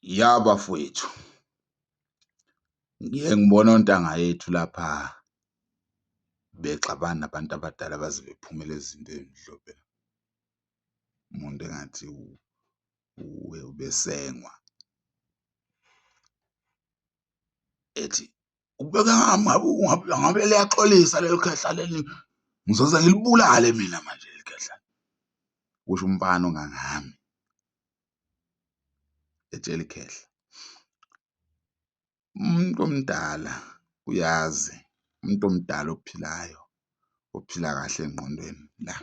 Ya bafowethu, ngike ngibona ontanga yethu lapha bexabana nabantu abadala baze bephumele ezintweni mhlobhe. Umuntu engathi ubesengwa, ethi ukubeka ngabe liyaxolisa leli khehla leli, ngizoze ngilibulale mina manje leli khehla. Kusho umfana ongangami, etshela ikhehla. Umuntu omdala uyazi, umuntu omdala ophilayo, ophila kahle engqondweni la,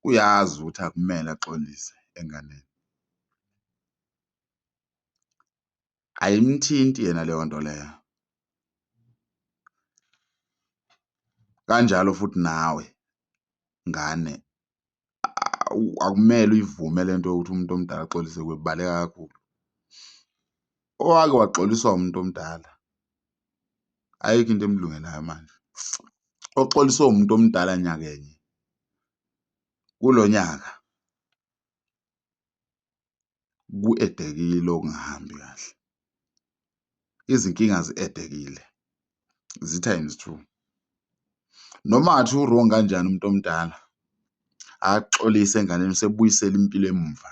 uyazi ukuthi akumele axolise enganeni. Ayimthinti yena leyo nto leyo. Kanjalo futhi nawe ngane akumele uyivume le nto yokuthi umuntu omdala axolise kuwe, kubaleka kakhulu. Owake waxoliswa umuntu omdala, ayikho into emlungelayo manje. Oxoliswe umuntu omdala nyakenye, kulo nyaka ku-edekile okungahambi kahle. Izinkinga zi-edekile, zi-times 2. Noma kungathiwa u-wrong kanjani umuntu omdala, akaxolise enganeni, usebuyisela impilo emuva.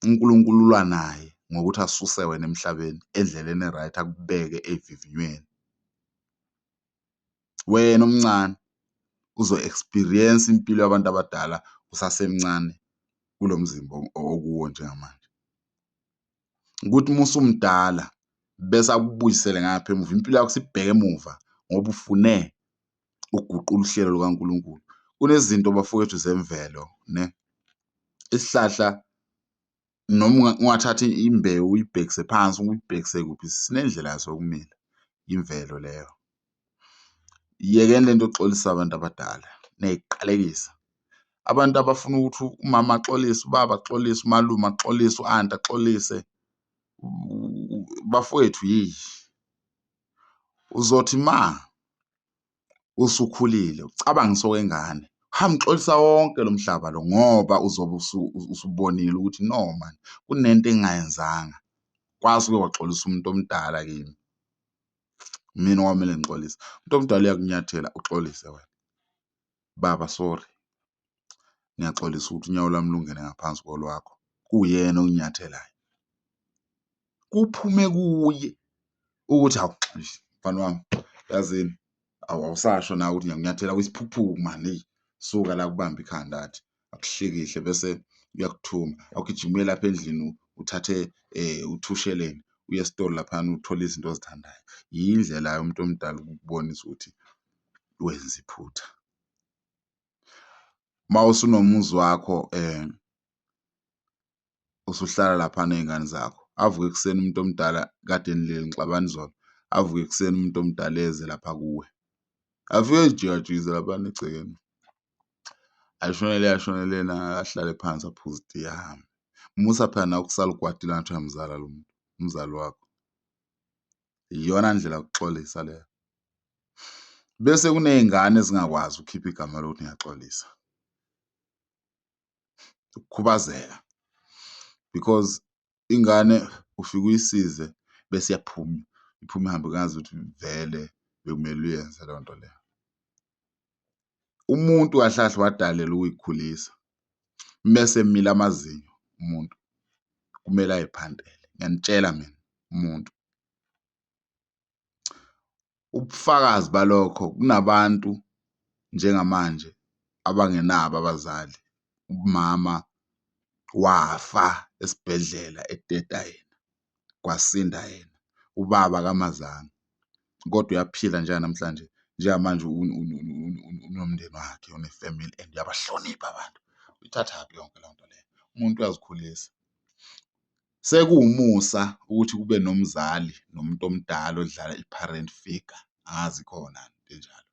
uNkulunkulu ulwa naye ngokuthi asuse wena emhlabeni endleleni e-right, akubeke evivinyweni. Wena omncane uzo-experience impilo yabantu abadala usasemncane kulo mzimba okuwo njengamanje. Ukuthi uma usumdala bese akubuyisele ngapha emuva, impilo yakho sibheke emuva ngoba ufune ukuguqula uhlelo lukaNkulunkulu. Kunezinto bafowethu zemvelo ne, isihlahla noma ungathatha imbewu uyibhekise phansi, uyibhekise kuphi, sinendlela yaso yokumila, imvelo leyo. Yekeni le nto yokuxolisa abantu abadala, niyayiqalekisa. Abantu abafuna ukuthi umama axolise, ubaba axolise, umalume axolise, u-anti axolise, bafowethu uzothi ma usukhulile ucabangise okwengane, hamxolisa wonke lo mhlaba lo, ngoba uzobe usubonile ukuthi no man, kunento engingayenzanga, kwase uke waxolisa umuntu omdala kimi, mina okwamele ngixolise. Umuntu omdala uyakunyathela, uxolise wena, baba sorry, ngiyaxolisa ukuthi unyawo lwami lungene ngaphansi kolwakho, kuwuyena onginyathelayo. Kuphume kuye ukuthi awuxolise mfana wami, yazini awusasho nawe ukuthi ngiyakunyathela kuyisiphukuphuku man, eyi suka la kubamba ikhanda athi akuhlekihle, bese uyakuthuma awugijime uye lapha endlini uthathe uthusheleni, uye esitolo laphana uthole izinto ozithandayo. Yindlela yomuntu omdala ukukubonisa ukuthi wenza iphutha. Uma usunomuzi wakho usuhlala lapha ney'ngane zakho, avuke ekuseni umuntu omdala, kade nilele nixabana izolo, avuke ekuseni umuntu omdala eze lapha kuwe, afike ezijiyajiyize laphana egcekeni, ashonelena, ahlale phansi aphuze itiye ahambe. Musa phela nawe kusala ugwadile ngathi uyamzala lo muntu, umzali wakho. Iyona ndlela yokuxolisa leyo. Bese kuney'ngane ezingakwazi ukukhipha igama lokuthi ngiyaxolisa, ukukhubazeka, because ingane ufike uyisize bese iyaphuma, iphuma ihambe ingazi ukuthi vele bekumele uyenze leyo nto leyo. Umuntu kahle kahle wadalelwa ukuyikhulisa, mese emila amazinyo umuntu kumele ay'phantele, ngiyanitshela mina umuntu. Ubufakazi balokho, kunabantu njengamanje abangenabo abazali, umama wafa esibhedlela eteta yena, kwasinda yena, ubaba kamazanga, kodwa uyaphila njenganamhlanje, njengamanje unomndeni wakhe, une-family and uyabahlonipha abantu. Uyithathaphi yonke leyo nto leyo? Umuntu uyazikhulisa. Sekuwumusa ukuthi kube nomzali nomuntu omdala odlala i-parent figure, angazi ikhona into enjalo,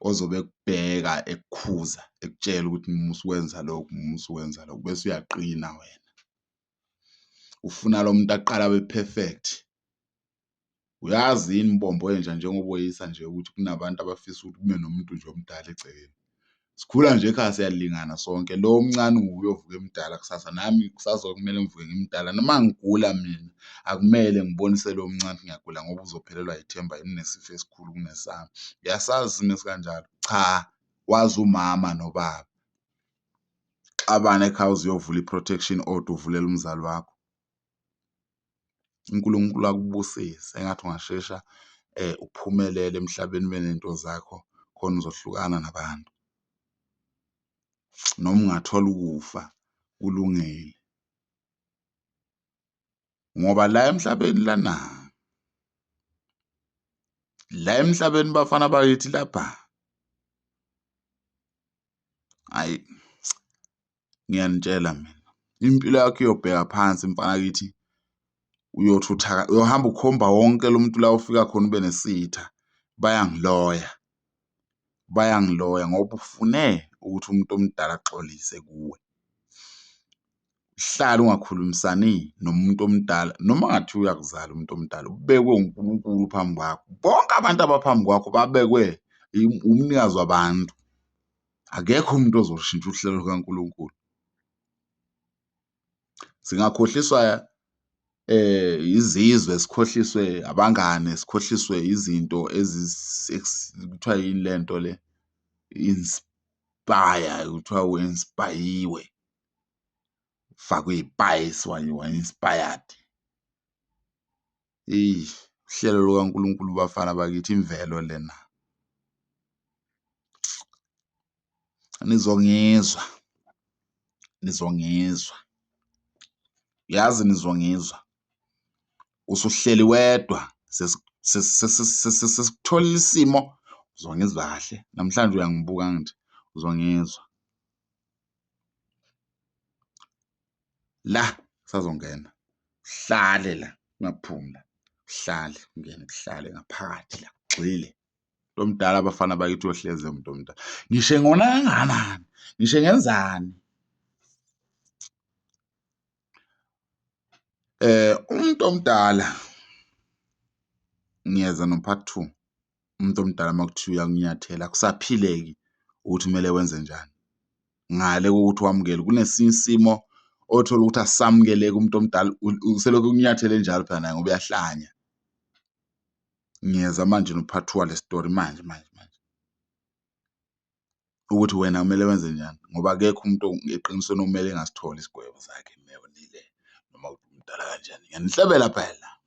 ozobe ekubheka, ekukhuza, ekutshela ukuthi musa ukwenza lokhu, musa ukwenza lokhu, bese uyaqina wena. Ufuna lo muntu aqala abe perfect. Uyazi yini Mbombo wenja, njengoba weyisa nje ukuthi kunabantu abafisa ukuthi kube nomuntu nje omdala egcekeni? Sikhula nje ekhaya siyalingana sonke. Lo omncane nguye ovuka emdala kusasa, nami kusasa kumele ngivuke ngimdala. Noma ngigula mina, akumele ngibonise lo omncane ukuthi ngiyagula ngoba uzophelelwa ithemba yini unesifo esikhulu kunesami. Uyasazi isimo esikanjalo? Cha, wazi umama nobaba. Xabana ekhaya uze uyovula i-protection order, uvulela umzali wakho. uNkulunkulu akubusise, engathi ungashesha uphumelele emhlabeni ube nento zakho khona uzohlukana nabantu. Noma ungathola ukufa kulungile, ngoba la emhlabeni lana, la emhlabeni bafana bakithi lapha, hhayi, ngiyanitshela mina, impilo yakho iyobheka phansi mfana kithi, uyothi uyohamba ukhomba wonke lo muntu la ufika khona ube nesitha, bayangiloya ngoba ufune ukuthi umuntu omdala axolise kuwe. Hlala ungakhulumisani nomuntu omdala, noma kungathiwa uyakuzala umuntu omdala, ubekwe uNkulunkulu phambi kwakho. Bonke abantu abaphambi kwakho babekwe umnikazi wabantu. Akekho umuntu ozoshintsha uhlelo lukaNkulunkulu. Singakhohliswa izizwe, sikhohliswe abangane, sikhohliswe izinto kuthiwa yini le nto le, inspire, kuthiwa u-inspire-yiwe, ufakwe iy'payisi wa-inspired. Uhlelo lukaNkulunkulu bafana bakithi, imvelo lena. Nizongizwa, yazi nizongizwa. Usuhleli wedwa, sesikutholile isimo, uzongizwa kahle. Namhlanje uyangibuka nje, uzongizwa. La kusazongena, uhlale la, ungaphumi la, uhlale, ungene kuhlale ngaphakathi la, ugxile. Umuntu omdala abafana bakithi uyohlezi umuntu omdala. Ngisho engona kangakanani, ngisho engenzani. Umuntu omdala, ngiyeza no-part 2. Umuntu omdala uma kuthiwa uyakunyathela, akusaphileki ukuthi kumele wenze njani. Ngale kokuthi wamukele, kunesinye isimo othola ukuthi asisamukeleki umuntu omdala, uselokhu ukunyathele njalo phela naye ngoba uyahlanya. Ngiyeza manje no-part 2 wale story manje, ukuthi wena kumele wenze njani, ngoba akekho umuntu eqinisweni okumele engasitholi isigwebo sakhe noma umdala kanjani. Ngiyanihlebela phela.